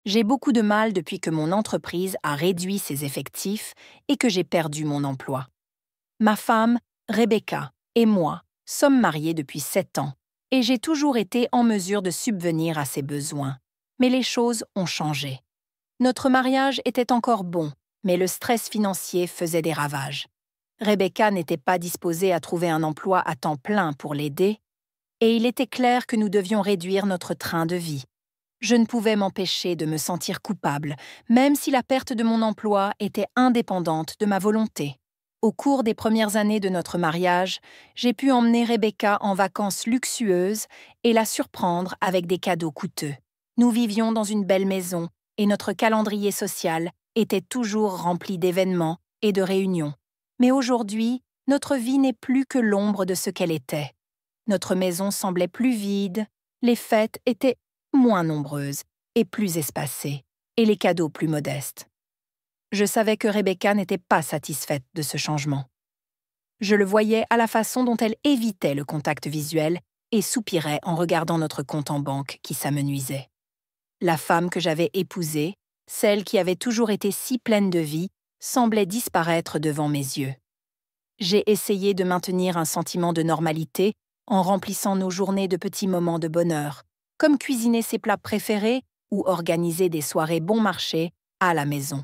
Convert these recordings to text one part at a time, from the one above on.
J'ai beaucoup de mal depuis que mon entreprise a réduit ses effectifs et que j'ai perdu mon emploi. Ma femme, Rebecca, et moi sommes mariés depuis 7 ans et j'ai toujours été en mesure de subvenir à ses besoins. Mais les choses ont changé. Notre mariage était encore bon, mais le stress financier faisait des ravages. Rebecca n'était pas disposée à trouver un emploi à temps plein pour l'aider, et il était clair que nous devions réduire notre train de vie. Je ne pouvais m'empêcher de me sentir coupable, même si la perte de mon emploi était indépendante de ma volonté. Au cours des premières années de notre mariage, j'ai pu emmener Rebecca en vacances luxueuses et la surprendre avec des cadeaux coûteux. Nous vivions dans une belle maison et notre calendrier social était toujours rempli d'événements et de réunions. Mais aujourd'hui, notre vie n'est plus que l'ombre de ce qu'elle était. Notre maison semblait plus vide, les fêtes étaient moins nombreuses et plus espacées, et les cadeaux plus modestes. Je savais que Rebecca n'était pas satisfaite de ce changement. Je le voyais à la façon dont elle évitait le contact visuel et soupirait en regardant notre compte en banque qui s'amenuisait. La femme que j'avais épousée, celle qui avait toujours été si pleine de vie, semblait disparaître devant mes yeux. J'ai essayé de maintenir un sentiment de normalité en remplissant nos journées de petits moments de bonheur, comme cuisiner ses plats préférés ou organiser des soirées bon marché à la maison.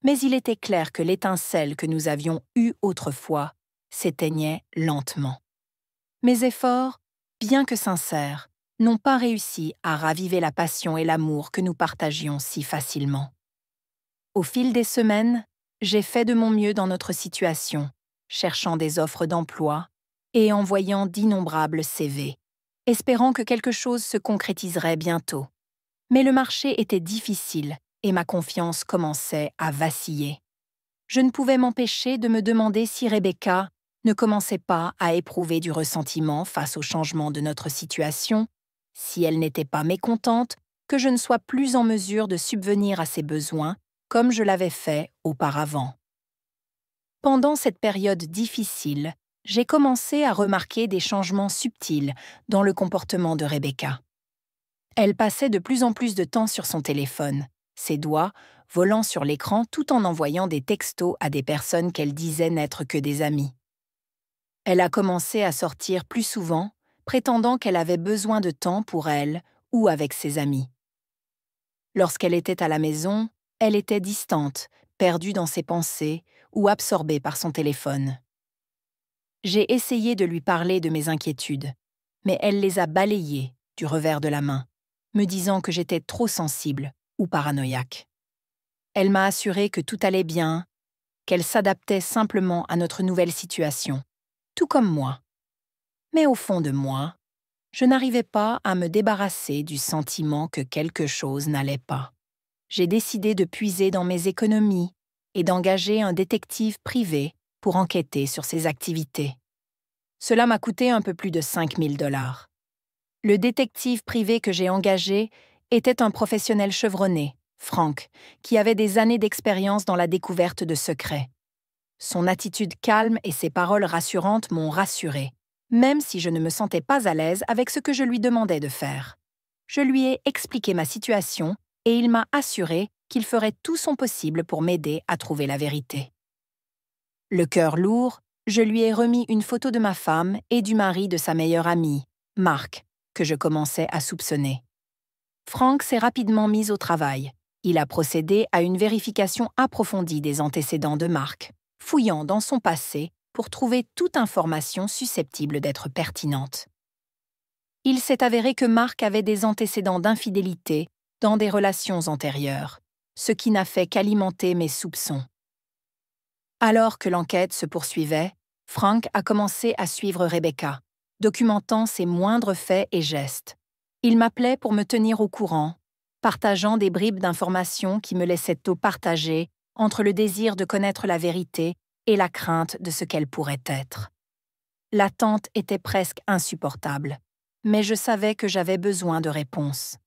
Mais il était clair que l'étincelle que nous avions eue autrefois s'éteignait lentement. Mes efforts, bien que sincères, n'ont pas réussi à raviver la passion et l'amour que nous partagions si facilement. Au fil des semaines, j'ai fait de mon mieux dans notre situation, cherchant des offres d'emploi et envoyant d'innombrables CV, espérant que quelque chose se concrétiserait bientôt. Mais le marché était difficile et ma confiance commençait à vaciller. Je ne pouvais m'empêcher de me demander si Rebecca ne commençait pas à éprouver du ressentiment face au changement de notre situation, si elle n'était pas mécontente que je ne sois plus en mesure de subvenir à ses besoins comme je l'avais fait auparavant. Pendant cette période difficile, j'ai commencé à remarquer des changements subtils dans le comportement de Rebecca. Elle passait de plus en plus de temps sur son téléphone, ses doigts volant sur l'écran tout en envoyant des textos à des personnes qu'elle disait n'être que des amis. Elle a commencé à sortir plus souvent, prétendant qu'elle avait besoin de temps pour elle ou avec ses amis. Lorsqu'elle était à la maison, elle était distante, perdue dans ses pensées ou absorbée par son téléphone. J'ai essayé de lui parler de mes inquiétudes, mais elle les a balayées du revers de la main, me disant que j'étais trop sensible ou paranoïaque. Elle m'a assuré que tout allait bien, qu'elle s'adaptait simplement à notre nouvelle situation, tout comme moi. Mais au fond de moi, je n'arrivais pas à me débarrasser du sentiment que quelque chose n'allait pas. J'ai décidé de puiser dans mes économies et d'engager un détective privé pour enquêter sur ses activités. Cela m'a coûté un peu plus de 5 000 $. Le détective privé que j'ai engagé était un professionnel chevronné, Frank, qui avait des années d'expérience dans la découverte de secrets. Son attitude calme et ses paroles rassurantes m'ont rassurée, même si je ne me sentais pas à l'aise avec ce que je lui demandais de faire. Je lui ai expliqué ma situation et il m'a assuré qu'il ferait tout son possible pour m'aider à trouver la vérité. Le cœur lourd, je lui ai remis une photo de ma femme et du mari de sa meilleure amie, Mark, que je commençais à soupçonner. Frank s'est rapidement mis au travail. Il a procédé à une vérification approfondie des antécédents de Mark, fouillant dans son passé pour trouver toute information susceptible d'être pertinente. Il s'est avéré que Mark avait des antécédents d'infidélité dans des relations antérieures, ce qui n'a fait qu'alimenter mes soupçons. Alors que l'enquête se poursuivait, Frank a commencé à suivre Rebecca, documentant ses moindres faits et gestes. Il m'appelait pour me tenir au courant, partageant des bribes d'informations qui me laissaient tôt partager entre le désir de connaître la vérité et la crainte de ce qu'elle pourrait être. L'attente était presque insupportable, mais je savais que j'avais besoin de réponses.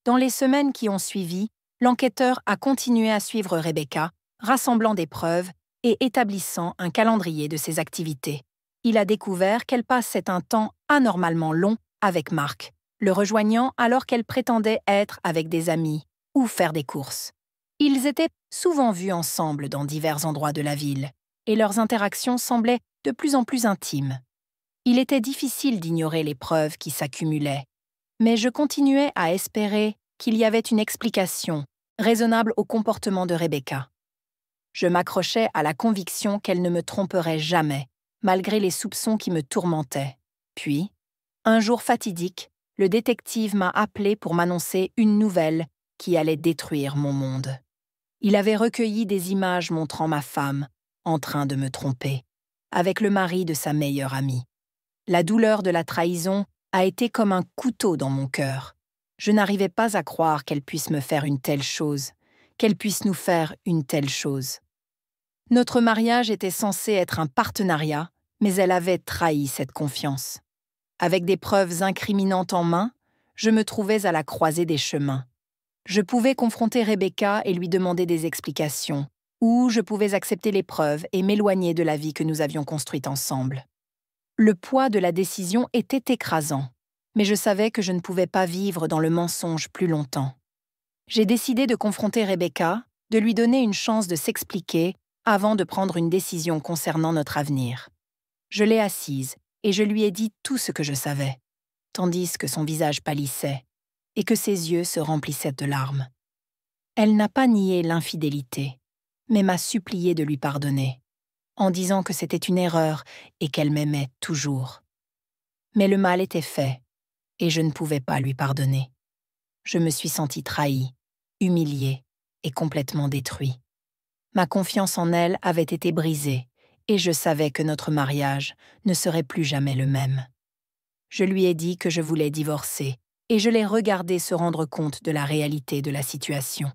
Dans les semaines qui ont suivi, l'enquêteur a continué à suivre Rebecca, rassemblant des preuves et établissant un calendrier de ses activités. Il a découvert qu'elle passait un temps anormalement long avec Mark, le rejoignant alors qu'elle prétendait être avec des amis, ou faire des courses. Ils étaient souvent vus ensemble dans divers endroits de la ville, et leurs interactions semblaient de plus en plus intimes. Il était difficile d'ignorer les preuves qui s'accumulaient, mais je continuais à espérer qu'il y avait une explication raisonnable au comportement de Rebecca. Je m'accrochais à la conviction qu'elle ne me tromperait jamais, malgré les soupçons qui me tourmentaient. Puis, un jour fatidique, le détective m'a appelé pour m'annoncer une nouvelle qui allait détruire mon monde. Il avait recueilli des images montrant ma femme en train de me tromper, avec le mari de sa meilleure amie. La douleur de la trahison a été comme un couteau dans mon cœur. Je n'arrivais pas à croire qu'elle puisse me faire une telle chose, qu'elle puisse nous faire une telle chose. Notre mariage était censé être un partenariat, mais elle avait trahi cette confiance. Avec des preuves incriminantes en main, je me trouvais à la croisée des chemins. Je pouvais confronter Rebecca et lui demander des explications, ou je pouvais accepter les preuves et m'éloigner de la vie que nous avions construite ensemble. Le poids de la décision était écrasant, mais je savais que je ne pouvais pas vivre dans le mensonge plus longtemps. J'ai décidé de confronter Rebecca, de lui donner une chance de s'expliquer avant de prendre une décision concernant notre avenir. Je l'ai assise et je lui ai dit tout ce que je savais, tandis que son visage pâlissait et que ses yeux se remplissaient de larmes. Elle n'a pas nié l'infidélité, mais m'a supplié de lui pardonner, en disant que c'était une erreur et qu'elle m'aimait toujours. Mais le mal était fait, et je ne pouvais pas lui pardonner. Je me suis senti trahi, humilié et complètement détruit. Ma confiance en elle avait été brisée, et je savais que notre mariage ne serait plus jamais le même. Je lui ai dit que je voulais divorcer, et je l'ai regardé se rendre compte de la réalité de la situation.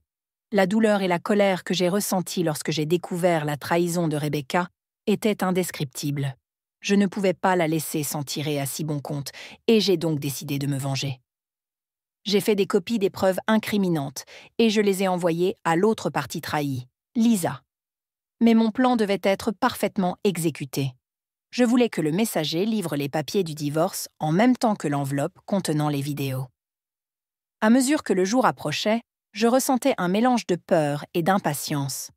La douleur et la colère que j'ai ressenties lorsque j'ai découvert la trahison de Rebecca étaient indescriptibles. Je ne pouvais pas la laisser s'en tirer à si bon compte, et j'ai donc décidé de me venger. J'ai fait des copies des preuves incriminantes, et je les ai envoyées à l'autre partie trahie, Lisa. Mais mon plan devait être parfaitement exécuté. Je voulais que le messager livre les papiers du divorce en même temps que l'enveloppe contenant les vidéos. À mesure que le jour approchait, je ressentais un mélange de peur et d'impatience.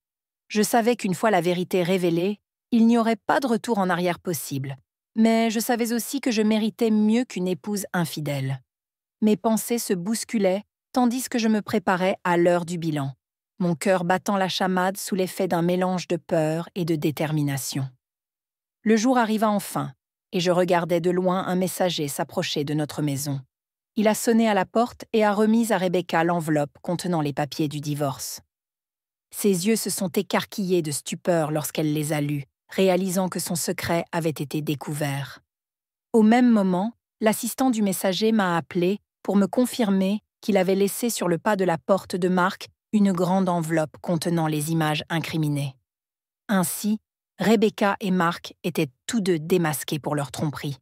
Je savais qu'une fois la vérité révélée, il n'y aurait pas de retour en arrière possible. Mais je savais aussi que je méritais mieux qu'une épouse infidèle. Mes pensées se bousculaient tandis que je me préparais à l'heure du bilan, mon cœur battant la chamade sous l'effet d'un mélange de peur et de détermination. Le jour arriva enfin, et je regardais de loin un messager s'approcher de notre maison. Il a sonné à la porte et a remis à Rebecca l'enveloppe contenant les papiers du divorce. Ses yeux se sont écarquillés de stupeur lorsqu'elle les a lus, réalisant que son secret avait été découvert. Au même moment, l'assistant du messager m'a appelé pour me confirmer qu'il avait laissé sur le pas de la porte de Marc une grande enveloppe contenant les images incriminées. Ainsi, Rebecca et Marc étaient tous deux démasqués pour leur tromperie.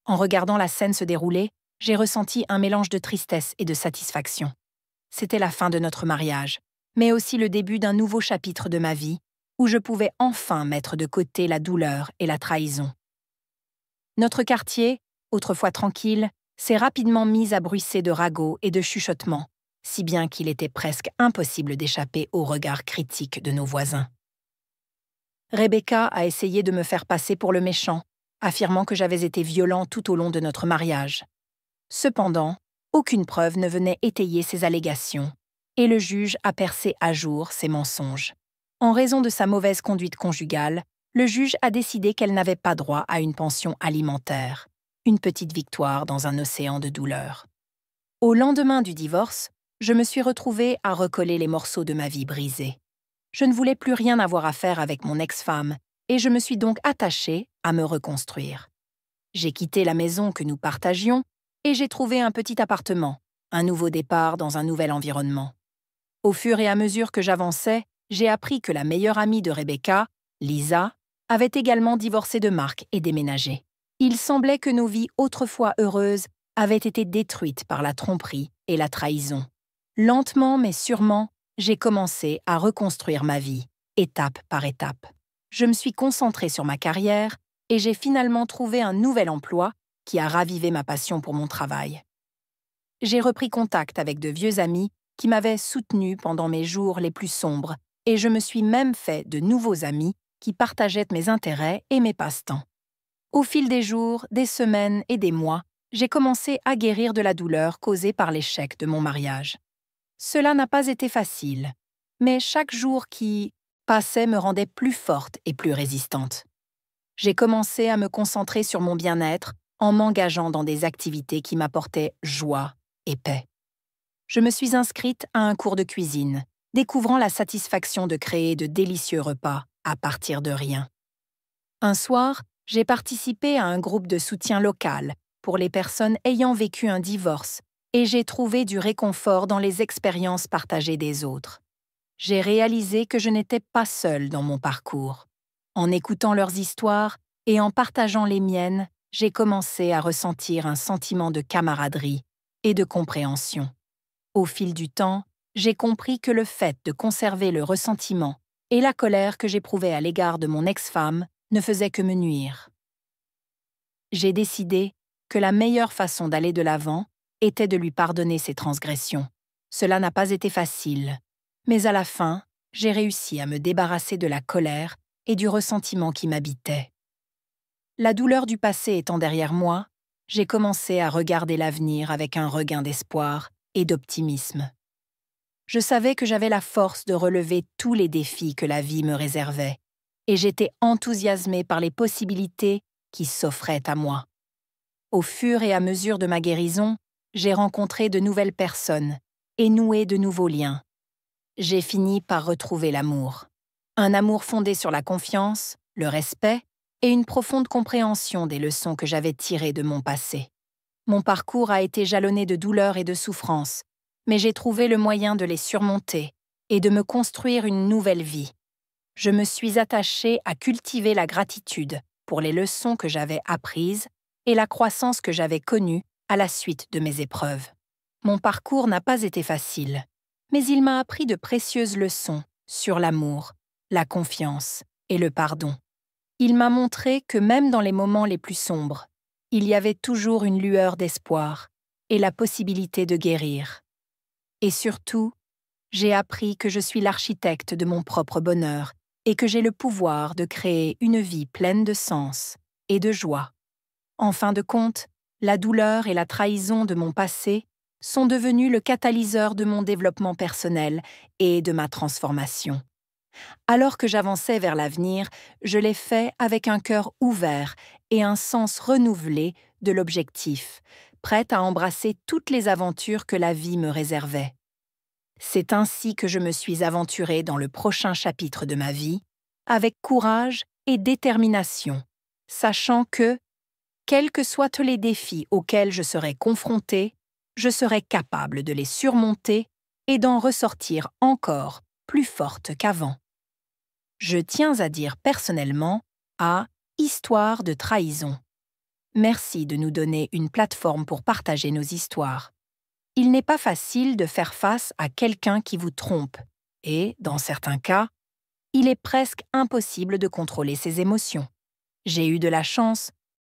En regardant la scène se dérouler, j'ai ressenti un mélange de tristesse et de satisfaction. C'était la fin de notre mariage, mais aussi le début d'un nouveau chapitre de ma vie, où je pouvais enfin mettre de côté la douleur et la trahison. Notre quartier, autrefois tranquille, s'est rapidement mis à bruisser de ragots et de chuchotements, si bien qu'il était presque impossible d'échapper au regard critique de nos voisins. Rebecca a essayé de me faire passer pour le méchant, affirmant que j'avais été violent tout au long de notre mariage. Cependant, aucune preuve ne venait étayer ces allégations, et le juge a percé à jour ces mensonges. En raison de sa mauvaise conduite conjugale, le juge a décidé qu'elle n'avait pas droit à une pension alimentaire, une petite victoire dans un océan de douleur. Au lendemain du divorce, je me suis retrouvée à recoller les morceaux de ma vie brisée. Je ne voulais plus rien avoir à faire avec mon ex-femme, et je me suis donc attachée à me reconstruire. J'ai quitté la maison que nous partagions, et j'ai trouvé un petit appartement, un nouveau départ dans un nouvel environnement. Au fur et à mesure que j'avançais, j'ai appris que la meilleure amie de Rebecca, Lisa, avait également divorcé de Marc et déménagé. Il semblait que nos vies autrefois heureuses avaient été détruites par la tromperie et la trahison. Lentement mais sûrement, j'ai commencé à reconstruire ma vie, étape par étape. Je me suis concentrée sur ma carrière et j'ai finalement trouvé un nouvel emploi qui a ravivé ma passion pour mon travail. J'ai repris contact avec de vieux amis qui m'avait soutenue pendant mes jours les plus sombres, et je me suis même fait de nouveaux amis qui partageaient mes intérêts et mes passe-temps. Au fil des jours, des semaines et des mois, j'ai commencé à guérir de la douleur causée par l'échec de mon mariage. Cela n'a pas été facile, mais chaque jour qui passait me rendait plus forte et plus résistante. J'ai commencé à me concentrer sur mon bien-être en m'engageant dans des activités qui m'apportaient joie et paix. Je me suis inscrite à un cours de cuisine, découvrant la satisfaction de créer de délicieux repas à partir de rien. Un soir, j'ai participé à un groupe de soutien local pour les personnes ayant vécu un divorce et j'ai trouvé du réconfort dans les expériences partagées des autres. J'ai réalisé que je n'étais pas seule dans mon parcours. En écoutant leurs histoires et en partageant les miennes, j'ai commencé à ressentir un sentiment de camaraderie et de compréhension. Au fil du temps, j'ai compris que le fait de conserver le ressentiment et la colère que j'éprouvais à l'égard de mon ex-femme ne faisait que me nuire. J'ai décidé que la meilleure façon d'aller de l'avant était de lui pardonner ses transgressions. Cela n'a pas été facile, mais à la fin, j'ai réussi à me débarrasser de la colère et du ressentiment qui m'habitait. La douleur du passé étant derrière moi, j'ai commencé à regarder l'avenir avec un regain d'espoir et d'optimisme. Je savais que j'avais la force de relever tous les défis que la vie me réservait, et j'étais enthousiasmée par les possibilités qui s'offraient à moi. Au fur et à mesure de ma guérison, j'ai rencontré de nouvelles personnes et noué de nouveaux liens. J'ai fini par retrouver l'amour. Un amour fondé sur la confiance, le respect et une profonde compréhension des leçons que j'avais tirées de mon passé. Mon parcours a été jalonné de douleurs et de souffrances, mais j'ai trouvé le moyen de les surmonter et de me construire une nouvelle vie. Je me suis attachée à cultiver la gratitude pour les leçons que j'avais apprises et la croissance que j'avais connue à la suite de mes épreuves. Mon parcours n'a pas été facile, mais il m'a appris de précieuses leçons sur l'amour, la confiance et le pardon. Il m'a montré que même dans les moments les plus sombres, il y avait toujours une lueur d'espoir et la possibilité de guérir. Et surtout, j'ai appris que je suis l'architecte de mon propre bonheur et que j'ai le pouvoir de créer une vie pleine de sens et de joie. En fin de compte, la douleur et la trahison de mon passé sont devenus le catalyseur de mon développement personnel et de ma transformation. Alors que j'avançais vers l'avenir, je l'ai fait avec un cœur ouvert et un sens renouvelé de l'objectif, prête à embrasser toutes les aventures que la vie me réservait. C'est ainsi que je me suis aventurée dans le prochain chapitre de ma vie, avec courage et détermination, sachant que, quels que soient les défis auxquels je serai confrontée, je serai capable de les surmonter et d'en ressortir encore plus forte qu'avant. Je tiens à dire personnellement à Histoire de trahison. Merci de nous donner une plateforme pour partager nos histoires. Il n'est pas facile de faire face à quelqu'un qui vous trompe et, dans certains cas, il est presque impossible de contrôler ses émotions. J'ai eu de la chance